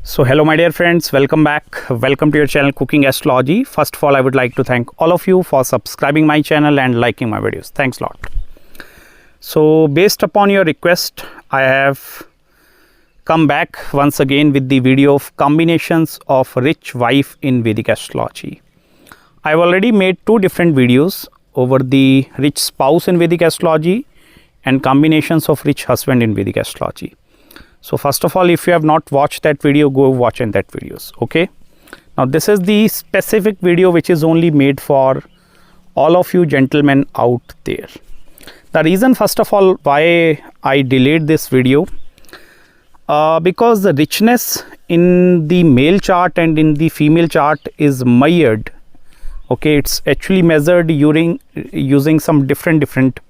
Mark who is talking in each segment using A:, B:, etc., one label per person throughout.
A: So hello my dear friends, welcome back. Welcome to your channel Cooking Astrology. First of all, I would like to thank all of you for subscribing my channel and liking my videos. Thanks a lot. So based upon your request, I have come back once again with the video of combinations of rich wife in Vedic Astrology. I have already made two different videos over the rich spouse in Vedic Astrology and combinations of rich husband in Vedic Astrology. So first of all, if you have not watched that video, go watch in that videos. Okay. Now this is the specific video which is only made for all of you gentlemen out there. The reason first of all why I delayed this video, because the richness in the male chart and in the female chart is measured. Okay, it's actually measured using some different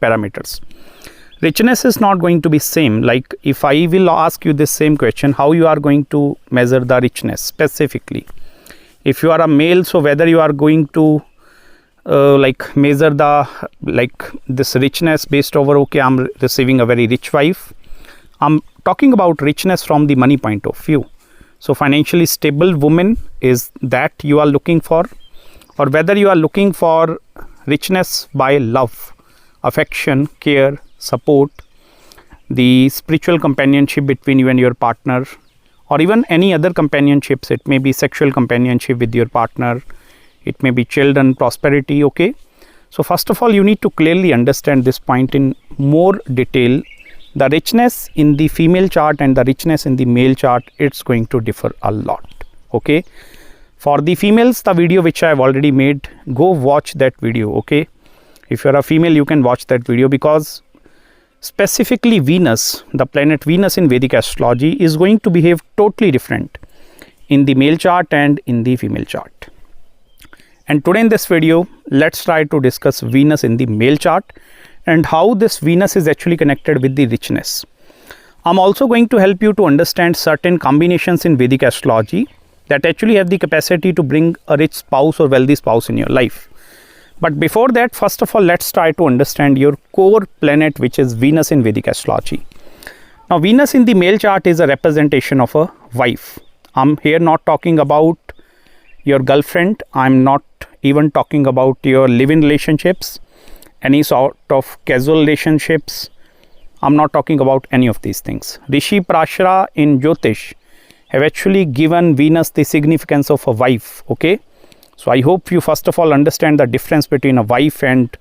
A: parameters. Richness is not going to be same. Like if I will ask you this same question, how you are going to measure the richness specifically? If you are a male, so whether you are going to measure this richness based over, okay, I'm receiving a very rich wife. I'm talking about richness from the money point of view. So financially stable woman is that you are looking for, or whether you are looking for richness by love, affection, care, support, the spiritual companionship between you and your partner, or even any other companionships. It may be sexual companionship with your partner, it may be children, prosperity. Okay, so first of all, you need to clearly understand this point in more detail. The richness in the female chart and the richness in the male chart, it's going to differ a lot. Okay, for the females, the video which I have already made, go watch that video. Okay, if you are a female, you can watch that video, because specifically Venus, the planet Venus in Vedic Astrology, is going to behave totally different in the male chart and in the female chart. And today in this video, let's try to discuss Venus in the male chart and how this Venus is actually connected with the richness. I'm also going to help you to understand certain combinations in Vedic Astrology that actually have the capacity to bring a rich spouse or wealthy spouse in your life. But before that, first of all, let's try to understand your core planet, which is Venus in Vedic Astrology. Now, Venus in the male chart is a representation of a wife. I'm here not talking about your girlfriend. I'm not even talking about your live-in relationships, any sort of casual relationships. I'm not talking about any of these things. Rishi Prashara in Jyotish have actually given Venus the significance of a wife. Okay. So I hope you first of all understand the difference between a wife and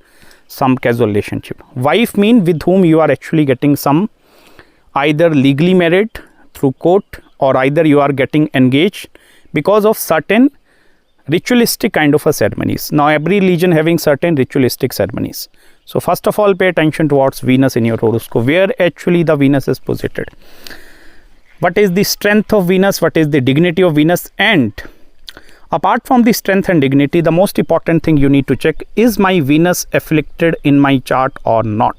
A: some casual relationship. Wife means with whom you are actually getting some either legally married through court, or either you are getting engaged because of certain ritualistic kind of a ceremonies. Now every religion having certain ritualistic ceremonies. So first of all, pay attention towards Venus in your horoscope, where actually the Venus is posited. What is the strength of Venus? What is the dignity of Venus? And apart from the strength and dignity, the most important thing you need to check, is my Venus afflicted in my chart or not?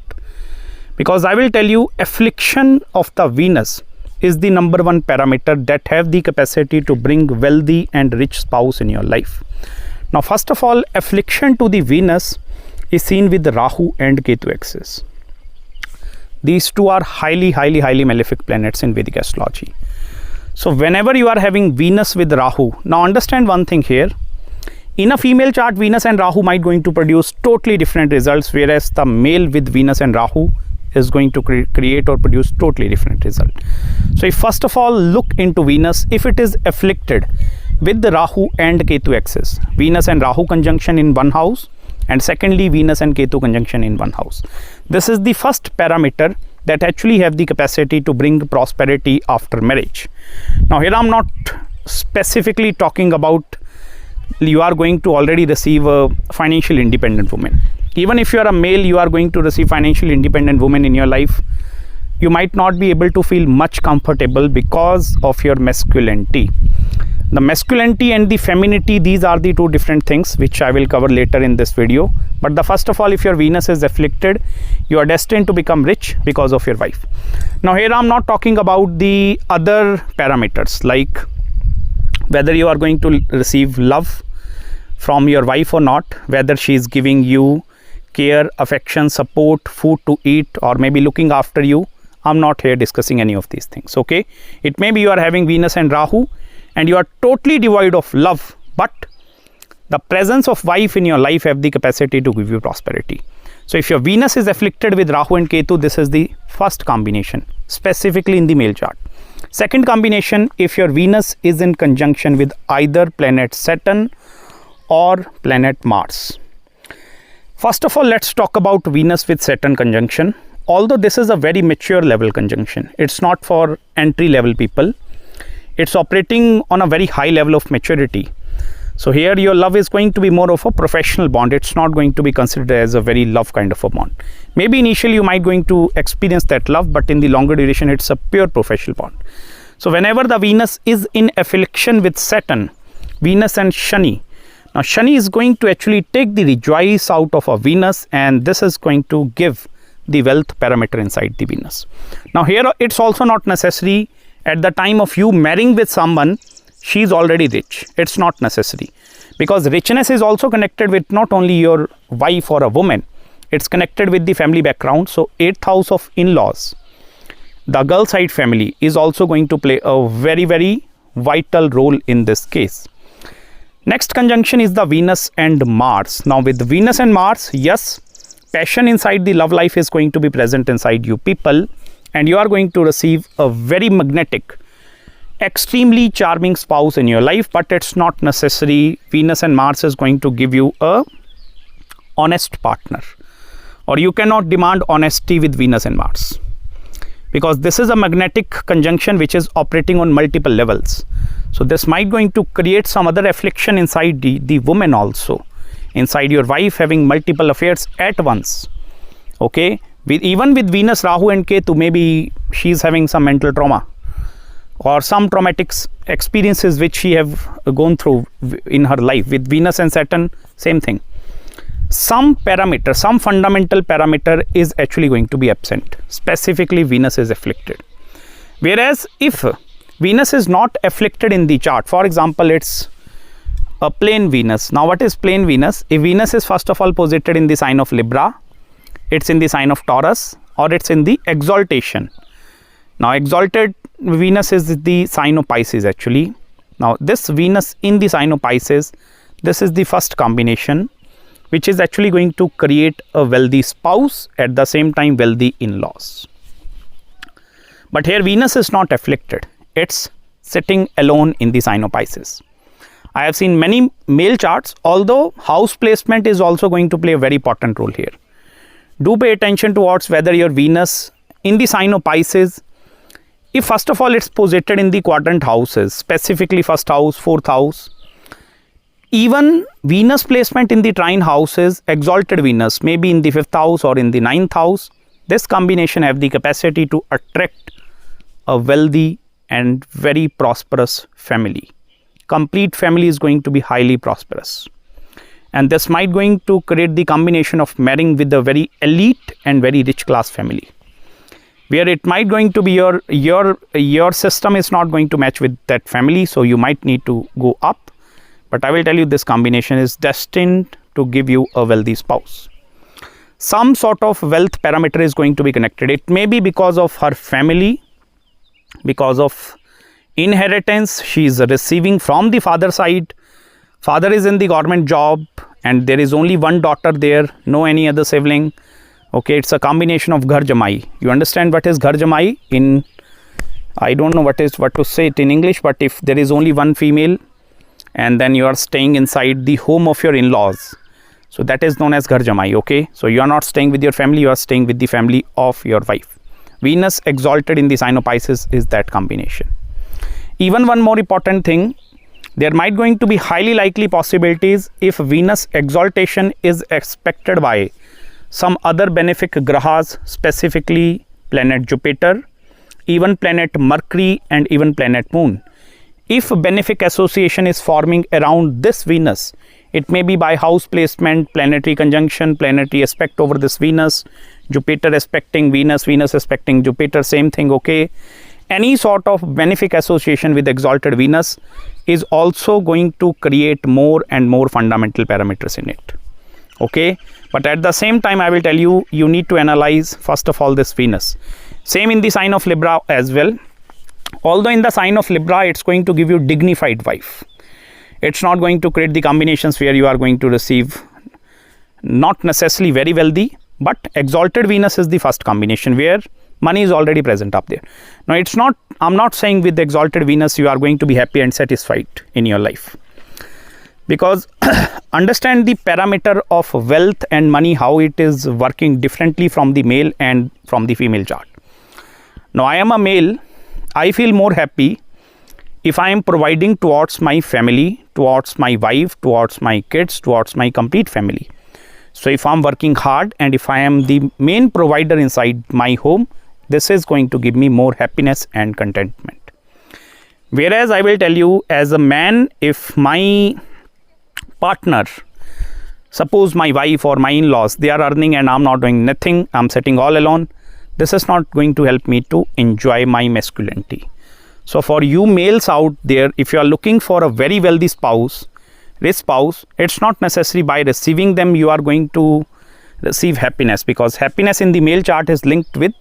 A: Because I will tell you, affliction of the Venus is the number one parameter that have the capacity to bring wealthy and rich spouse in your life. Now, first of all, affliction to the Venus is seen with Rahu and Ketu axis. These two are highly malefic planets in Vedic Astrology. So whenever you are having Venus with Rahu, now understand one thing here. In a female chart, Venus and Rahu might going to produce totally different results, whereas the male with Venus and Rahu is going to create or produce totally different result. So if first of all look into Venus, if it is afflicted with the Rahu and Ketu axis, Venus and Rahu conjunction in one house, and secondly Venus and Ketu conjunction in one house. This is the first parameter that actually have the capacity to bring prosperity after marriage. Now here I'm not specifically talking about you are going to already receive a financial independent woman. Even if you are a male, you are going to receive financial independent woman in your life. You might not be able to feel much comfortable because of your masculinity. The masculinity and the femininity, these are the two different things which I will cover later in this video. But the first of all, if your Venus is afflicted, you are destined to become rich because of your wife. Now here I'm not talking about the other parameters, like whether you are going to receive love from your wife or not, whether she is giving you care, affection, support, food to eat, or maybe looking after you. I'm not here discussing any of these things. Okay, it may be you are having Venus and Rahu and you are totally devoid of love, but the presence of wife in your life have the capacity to give you prosperity. So if your Venus is afflicted with Rahu and Ketu, this is the first combination, specifically in the male chart. Second combination, if your Venus is in conjunction with either planet Saturn or planet Mars. First of all, let's talk about Venus with Saturn conjunction. Although this is a very mature level conjunction, it's not for entry level people. It's operating on a very high level of maturity. So here your love is going to be more of a professional bond. It's not going to be considered as a very love kind of a bond. Maybe initially you might going to experience that love, but in the longer duration it's a pure professional bond. So whenever the Venus is in affliction with Saturn, Venus and Shani, now Shani is going to actually take the rejoice out of a Venus, and this is going to give the wealth parameter inside the Venus. Now here it's also not necessary at the time of you marrying with someone she is already rich. It's not necessary, because richness is also connected with not only your wife or a woman, it's connected with the family background. So 8th house of in-laws, the girl side family, is also going to play a very, very vital role in this case. Next conjunction is the Venus and Mars. Now with Venus and Mars, yes, passion inside the love life is going to be present inside you people, and you are going to receive a very magnetic, extremely charming spouse in your life, but it's not necessary. Venus and Mars is going to give you a honest partner, or you cannot demand honesty with Venus and Mars, because this is a magnetic conjunction which is operating on multiple levels. So this might going to create some other affliction inside the woman also, inside your wife having multiple affairs at once. Okay, even with Venus, Rahu and Ketu, maybe she is having some mental trauma or some traumatic experiences which she have gone through in her life. With Venus and Saturn, same thing. Some parameter, some fundamental parameter is actually going to be absent. Specifically, Venus is afflicted. Whereas if Venus is not afflicted in the chart, for example, it's a plain Venus. Now what is plain Venus? If Venus is first of all posited in the sign of Libra, it's in the sign of Taurus, or it's in the exaltation. Now exalted Venus is the sign of Pisces actually. Now this Venus in the sign of Pisces, this is the first combination which is actually going to create a wealthy spouse, at the same time wealthy in-laws. But here Venus is not afflicted, it's sitting alone in the sign of Pisces. I have seen many male charts, although house placement is also going to play a very important role here. Do pay attention towards whether your Venus in the sign of Pisces, if first of all it's posited in the quadrant houses, specifically first house, fourth house, even Venus placement in the trine houses, exalted Venus, maybe in the 5th house or in the 9th house, this combination have the capacity to attract a wealthy and very prosperous family. Complete family is going to be highly prosperous, and this might going to create the combination of marrying with a very elite and very rich class family, where it might going to be your system is not going to match with that family, so you might need to go up. But I will tell you, this combination is destined to give you a wealthy spouse. Some sort of wealth parameter is going to be connected. It may be because of her family, because of inheritance she is receiving from the father side. Father is in the government job and there is only one daughter there, no any other sibling. Okay, it's a combination of ghar jamai. You understand what is ghar jamai? In, I don't know what to say it in English, but if there is only one female and then you are staying inside the home of your in-laws, so that is known as ghar jamai. Okay, so you are not staying with your family, you are staying with the family of your wife. Venus exalted in the sign of Pisces is that combination. Even one more important thing, there might going to be highly likely possibilities if Venus exaltation is expected by some other benefic grahas, specifically planet Jupiter, even planet Mercury and even planet Moon. If benefic association is forming around this Venus, it may be by house placement, planetary conjunction, planetary aspect over this Venus, Jupiter aspecting Venus, Venus aspecting Jupiter, same thing. Okay, any sort of benefic association with exalted Venus is also going to create more and more fundamental parameters in it. Okay, but at the same time I will tell you, you need to analyze first of all this Venus. Same in the sign of Libra as well. Although in the sign of Libra, it's going to give you dignified wife. It's not going to create the combinations where you are going to receive not necessarily very wealthy, but exalted Venus is the first combination where money is already present up there. Now, it's not, I'm not saying with the exalted Venus you are going to be happy and satisfied in your life, because understand the parameter of wealth and money, how it is working differently from the male and from the female chart. Now, I am a male. I feel more happy if I am providing towards my family, towards my wife, towards my kids, towards my complete family. So, if I am working hard and if I am the main provider inside my home, this is going to give me more happiness and contentment. Whereas I will tell you, as a man, if my partner, suppose my wife or my in-laws, they are earning and I'm not doing nothing, I'm sitting all alone, this is not going to help me to enjoy my masculinity. So for you males out there, if you are looking for a very wealthy spouse, this spouse, it's not necessary by receiving them you are going to receive happiness, because happiness in the male chart is linked with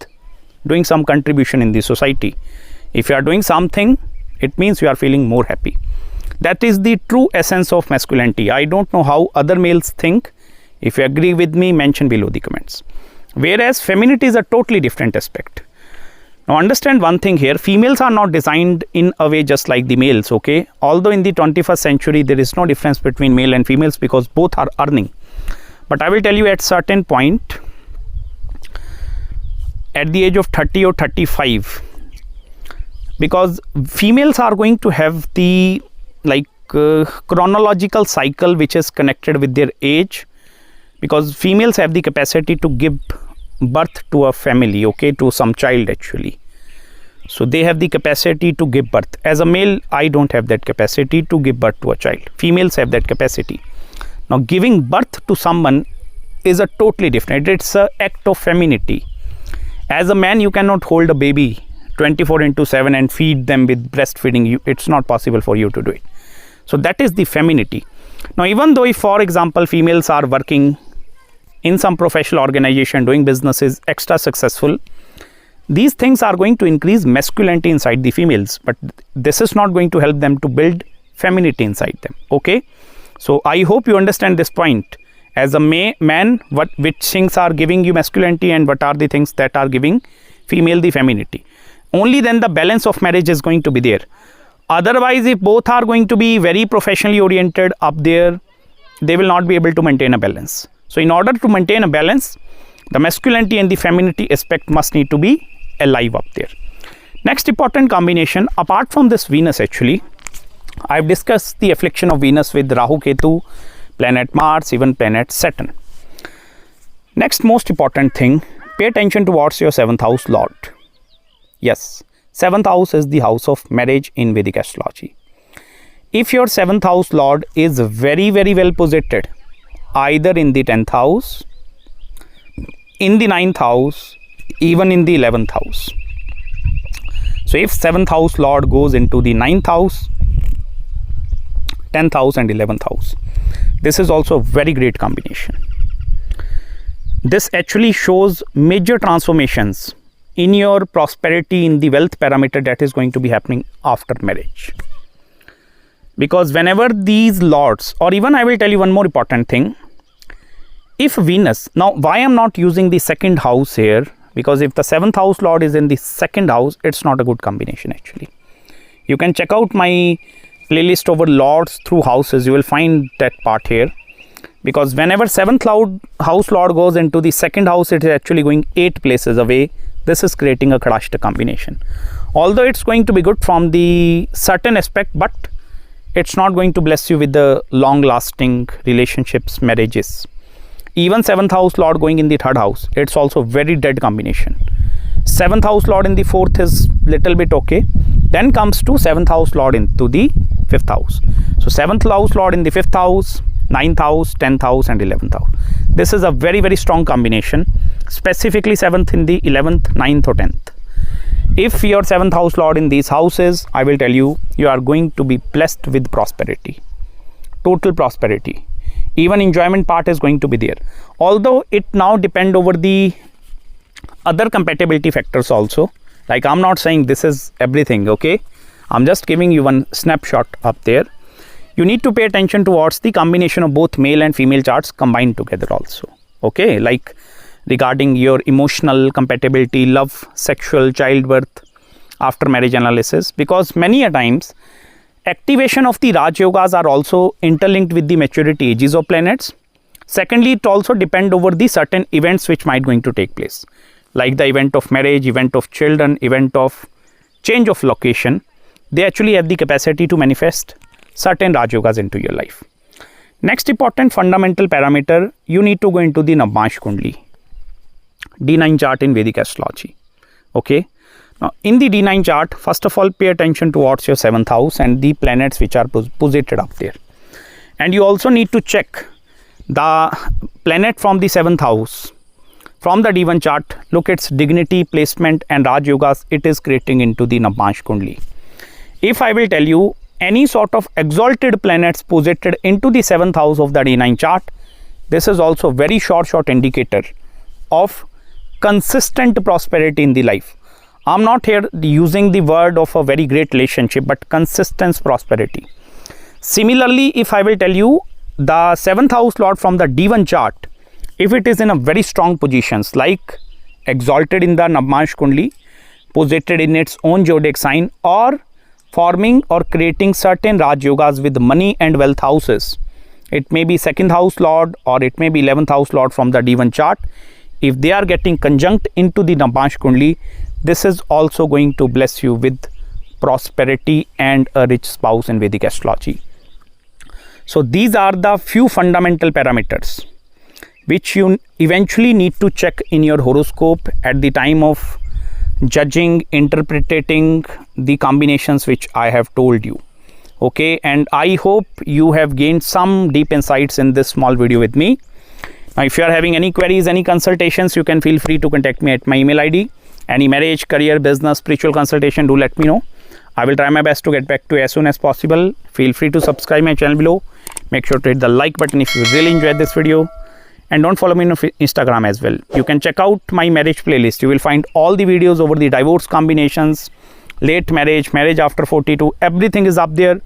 A: doing some contribution in the society. If you are doing something, it means you are feeling more happy. That is the true essence of masculinity. I don't know how other males think. If you agree with me, mention below the comments. Whereas femininity is a totally different aspect. Now understand one thing here, females are not designed in a way just like the males, okay? Although in the 21st century there is no difference between male and females because both are earning. But I will tell you, at certain point, at the age of 30 or 35, because females are going to have the chronological cycle which is connected with their age, because females have the capacity to give birth to a family, okay, to some child actually. So they have the capacity to give birth. As a male, I don't have that capacity to give birth to a child. Females have that capacity. Now giving birth to someone is a totally different, it's an act of femininity. As a man, you cannot hold a baby 24/7 and feed them with breastfeeding. It's not possible for you to do it. So that is the femininity. Now even though if, for example, females are working in some professional organization, doing businesses, extra successful, these things are going to increase masculinity inside the females, but this is not going to help them to build femininity inside them, okay? So I hope you understand this point. As a man, which things are giving you masculinity and what are the things that are giving female the femininity. Only then the balance of marriage is going to be there. Otherwise, if both are going to be very professionally oriented up there, they will not be able to maintain a balance. So in order to maintain a balance, the masculinity and the femininity aspect must need to be alive up there. Next important combination, apart from this Venus actually, I have discussed the affliction of Venus with Rahu, Ketu, planet Mars, even planet Saturn. Next most important thing, pay attention towards your 7th house lord. Yes, 7th house is the house of marriage in Vedic astrology. If your 7th house lord is very well positioned, either in the 10th house, in the 9th house, even in the 11th house. So if 7th house lord goes into the 9th house, 10th house and 11th house, this is also a very great combination. This actually shows major transformations in your prosperity, in the wealth parameter that is going to be happening after marriage. Because whenever these lords, or even I will tell you one more important thing, if Venus, now why I am not using the 2nd house here, because if the 7th house lord is in the 2nd house, it's not a good combination actually. You can check out my playlist over lords through houses, you will find that part here. Because whenever 7th house lord goes into the 2nd house, it is actually going 8 places away. This is creating a Kadashta combination. Although it's going to be good from the certain aspect, but it's not going to bless you with the long lasting relationships, marriages. Even 7th house lord going in the 3rd house, it's also very dead combination. 7th house lord in the 4th is little bit okay. Then comes to 7th house lord into the 5th house. So 7th house lord in the 5th house, 9th house, 10th house and 11th house. This is a very strong combination, specifically 7th in the 11th, 9th or 10th. If your 7th house lord in these houses, I will tell you, you are going to be blessed with prosperity, total prosperity. Even enjoyment part is going to be there. Although it now depend over the other compatibility factors also, Like, I'm not saying this is everything, okay? I'm just giving you one snapshot up there. You need to pay attention towards the combination of both male and female charts combined together also, okay? Like regarding your emotional compatibility, love, sexual, childbirth, after marriage analysis, because many a times activation of the Raj Yogas are also interlinked with the maturity ages of planets. Secondly, it also depend over the certain events which might going to take place, like the event of marriage, event of children, event of change of location. They actually have the capacity to manifest certain Raj Yogas into your life. Next important fundamental parameter, you need to go into the Navamsh Kundli, D9 chart in Vedic Astrology, okay? Now, in the D9 chart, first of all, pay attention towards your 7th house and the planets which are posited up there. And you also need to check the planet from the 7th house, from the D1 chart, look its dignity, placement and Raj Yogas it is creating into the Navamsh Kundli. If I will tell you any sort of exalted planets posited into the 7th house of the D9 chart, this is also very short indicator of consistent prosperity in the life. I'm not here using the word of a very great relationship, but consistent prosperity. Similarly, if I will tell you the 7th house lord from the D1 chart, if it is in a very strong positions, like exalted in the Navamsh Kundli, posited in its own zodiac sign, or forming or creating certain Raj Yogas with money and wealth houses, it may be 2nd house lord or it may be 11th house lord from the D1 chart. If they are getting conjunct into the Navamsh Kundli, this is also going to bless you with prosperity and a rich spouse in Vedic Astrology. So these are the few fundamental parameters which you eventually need to check in your horoscope at the time of judging, interpreting the combinations which I have told you, okay? And I hope you have gained some deep insights in this small video with me. Now, if you are having any queries, any consultations, you can feel free to contact me at my email ID. Any marriage, career, business, spiritual consultation, do let me know. I will try my best to get back to you as soon as possible. Feel free to subscribe my channel below. Make sure to hit the like button if you really enjoyed this video. And don't follow me on Instagram as well. You can check out my marriage playlist. You will find all the videos over the divorce combinations, late marriage, marriage after 42. Everything is up there.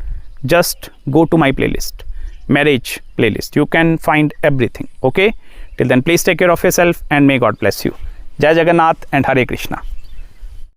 A: Just go to my playlist, marriage playlist. You can find everything, okay? Till then, please take care of yourself and may God bless you. Jai Jagannath and Hare Krishna.